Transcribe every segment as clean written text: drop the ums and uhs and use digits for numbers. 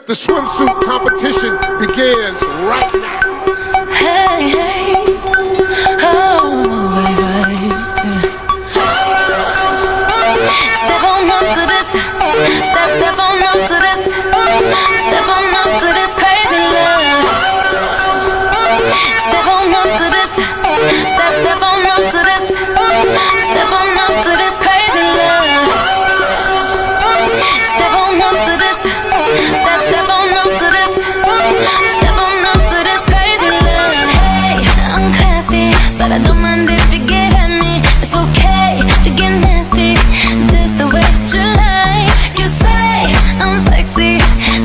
The swimsuit competition begins right now. Hey, hey, oh, baby. Step on up to this. Step on up to this. Step on up to this crazy love. Step on up to this. Step on up to this. Step on up to this crazy love. Step on up to this. Step on up to this. Step on up to this crazy love. Hey, I'm classy, but I don't mind if you get at me. It's okay to get nasty, just the way you like. You say I'm sexy,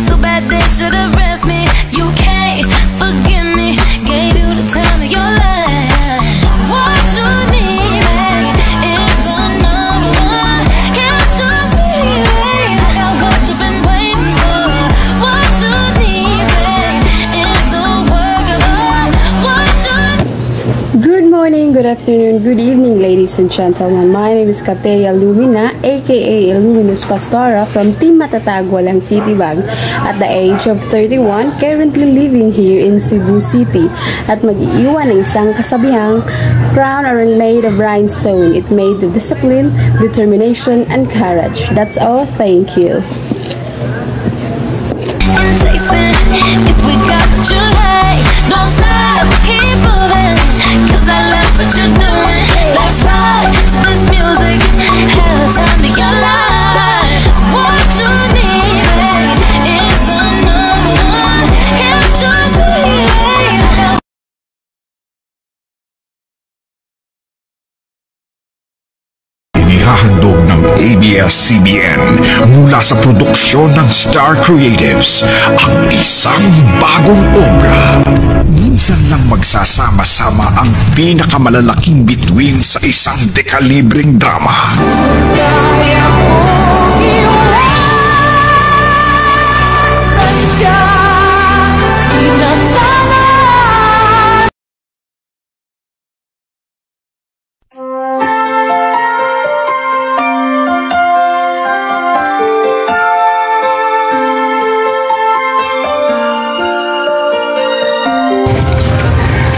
so bad they should arrest me. You can't forgive me, gave you the time of your life. What you need, babe, is another one. Can't you see, babe, what you've been waiting for? What you need, babe, is a work of art. What you Good morning, good afternoon, good evening, ladies and gentlemen. My name is Katea Lumina, aka Luminous Pastora from Team Matatag Walang Titibag. At the age of 31, currently living here in Cebu City. At mag-iiwan ng isang kasabihang crown aren't made of rhinestone. It's made of discipline, determination, and courage. That's all. Thank you. and chasing. If we got what you like, don't stop, keep moving, cause I love what you're doing. Let's rock to this music, have the time of your life. What you need, babe, is another one. Can't you see, babe? Inihahandog ng ABS-CBN mula sa produksyon ng Star Creatives ang isang bagong obra. Minsan lang magsasama-sama ang pinakamalalaking bituin sa isang dekalibreng drama. Kaya mong iwanan ka, inasama.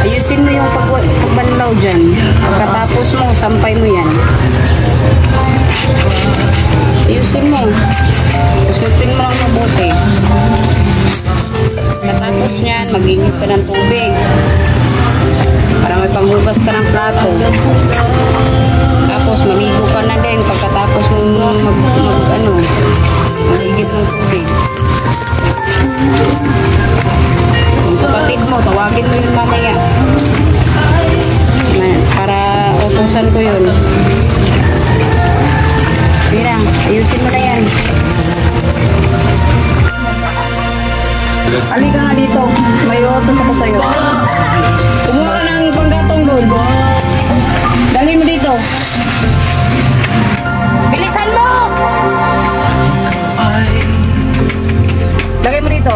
Ayusin mo yung pagbanlaw dyan. Pagkatapos mo, sampay mo yan. Ayusin mo. Kusutin mo lang mabuti. Pagkatapos nyan, mag-init ka ng tubig. Para may panghugas ka ng plato. Tapos, maligo ka na din. Pagkatapos mo mag-igit ng tubig. Kung kapatid mo, tawagin mo yun mamaya. Para utusan ko yun. Mira, ayusin mo na yan. Halika nga dito. May utos ako sa'yo. Kumuha ka ng panggatong doon. Dalhin mo dito. Bilisan mo! Lagay mo dito.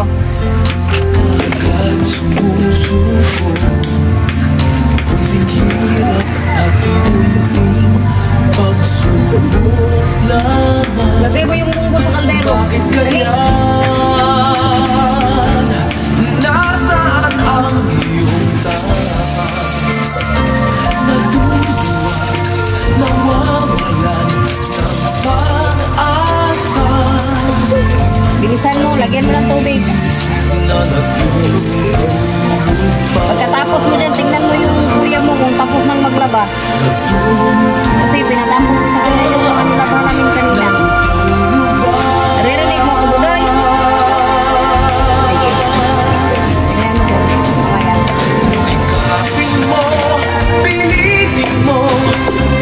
Lagay mo yung munggo sa kaldero. Dali. Nasaan ang iyong tapat? Naduduwag, nawawalan ng pag-asa. Bilisan mo, lagyan mo ng tubig. Pagkatapos mo din, tingnan mo yung kuya mo kung tapos nang maglaba. Kasi pinatapos mo sa kanya yung laba namin kanina. Naririnig mo ako, Budoy? Sige. Tingnan mo ko. Ayan. Sikapin mo, pilitin mo,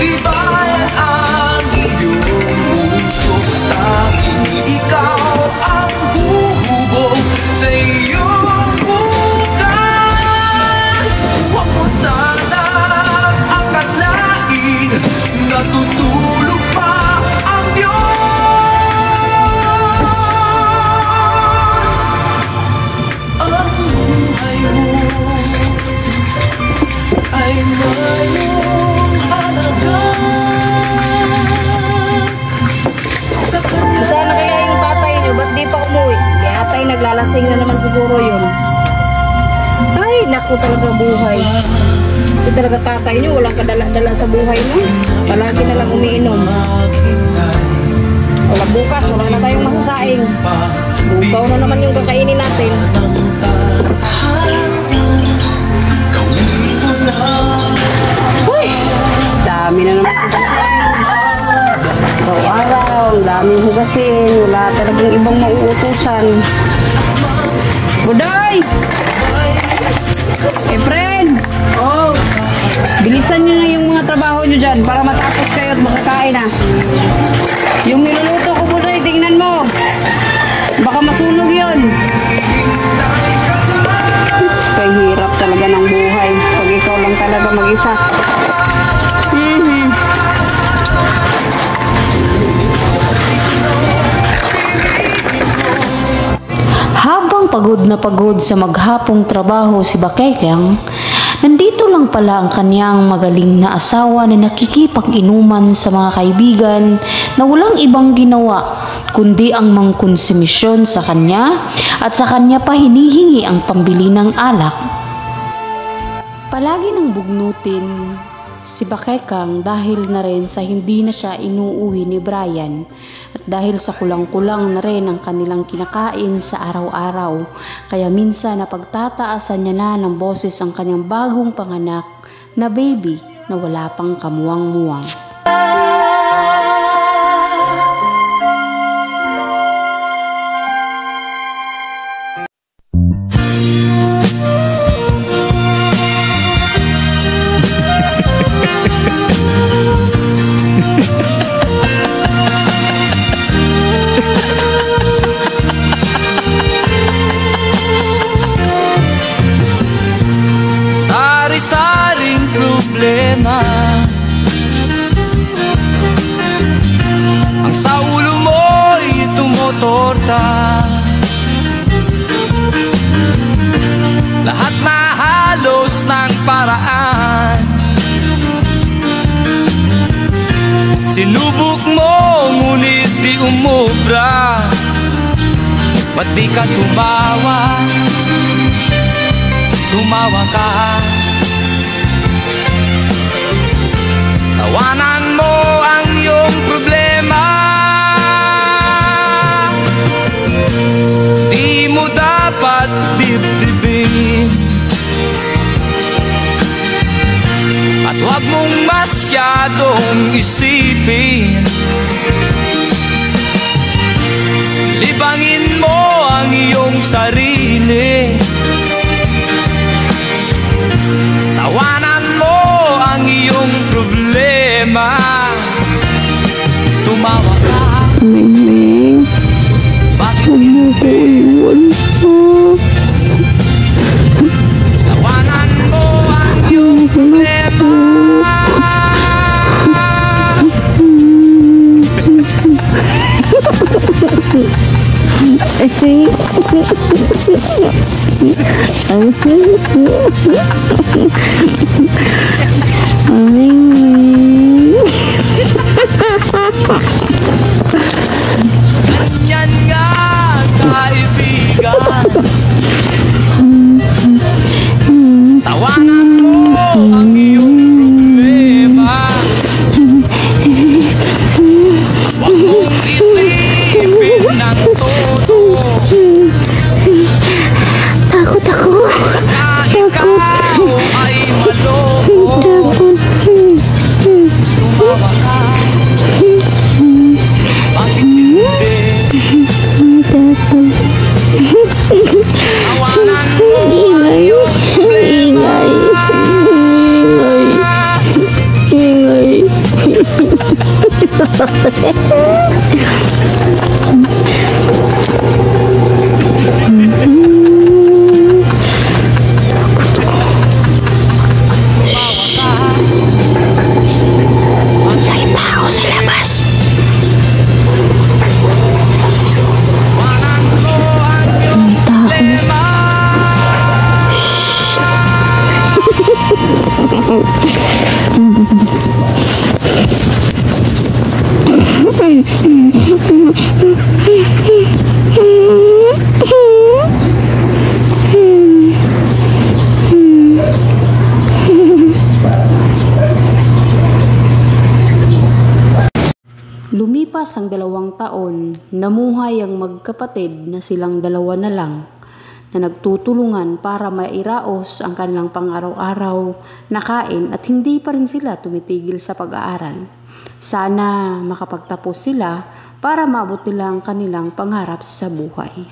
ibayan ang iyong puso. Tanging ikaw ang huhubog sa iyong bukas. Huwag mo sana akalain natutulog pa ang Diyos. Naglalasing na naman siguro yun. Ay, naku talaga buhay. Ito talaga tatay nyo, walang kadala-dala sa buhay mo. Palagi na lang umiinom. Wala bukas, wala na tayong masasaing. Bukaw na naman yung kakainin natin. Uy! Dami na naman. Araw-araw, daming hugasin. Wala talagang ibang mauutusan. Buday! Friend! Oh! Bilisan nyo na yung mga trabaho nyo dyan para matapos kayo at makakain na. Yung niluluto ko, Buday, tingnan mo. Baka masunog yun. Kaya hirap talaga ng buhay pag ikaw lang talaga mag-isa. Habang pagod na pagod sa maghapong trabaho si Bakekang, nandito lang pala ang kanyang magaling na asawa na nakikipag-inuman sa mga kaibigan na walang ibang ginawa kundi ang mangkonsumisyon sa kanya at sa kanya pa hinihingi ang pambili ng alak. Palagi nang bugnutin si Bakekang dahil na rin sa hindi na siya inuuwi ni Brian at dahil sa kulang-kulang na rin ang kanilang kinakain sa araw-araw. Kaya minsan napagtataasan niya na ng boses ang kanyang bagong panganak na baby na wala pang kamuwang-muwang. Sari-saring problema ang sa ulo mo'y tumutorta. Lahat na halos ng paraan sinubok mo, ngunit di umubra. Ba't di ka tumawa? Tumawa ka. Tawanan mo ang iyong problema. Di mo dapat dibdibin at huwag mong masyadong isipin. Libangin mo ang iyong sarili. Tawanan mo ang iyong problema. Tumawa ka. Ming, Bakit huwag mo ko iwan po. tawanan mo ang iyong problema? Ganyan nga, kaibigan. Tawanan mo ang iyong problema. Huwag mong isipin ng todo Takot ako. na ikaw ay maloko. Tumawa ka. Bakit hindi? Tawanan mo ang iyong problema. Tawanan mo ang iyong problema. Lumipas ang 2 taon, namuhay ang magkapatid na silang 2 na lang na nagtutulungan para mairaos ang kanilang pang-araw-araw na kain at hindi pa rin sila tumitigil sa pag-aaral. Sana makapagtapos sila para maabot nila ang kanilang pangarap sa buhay.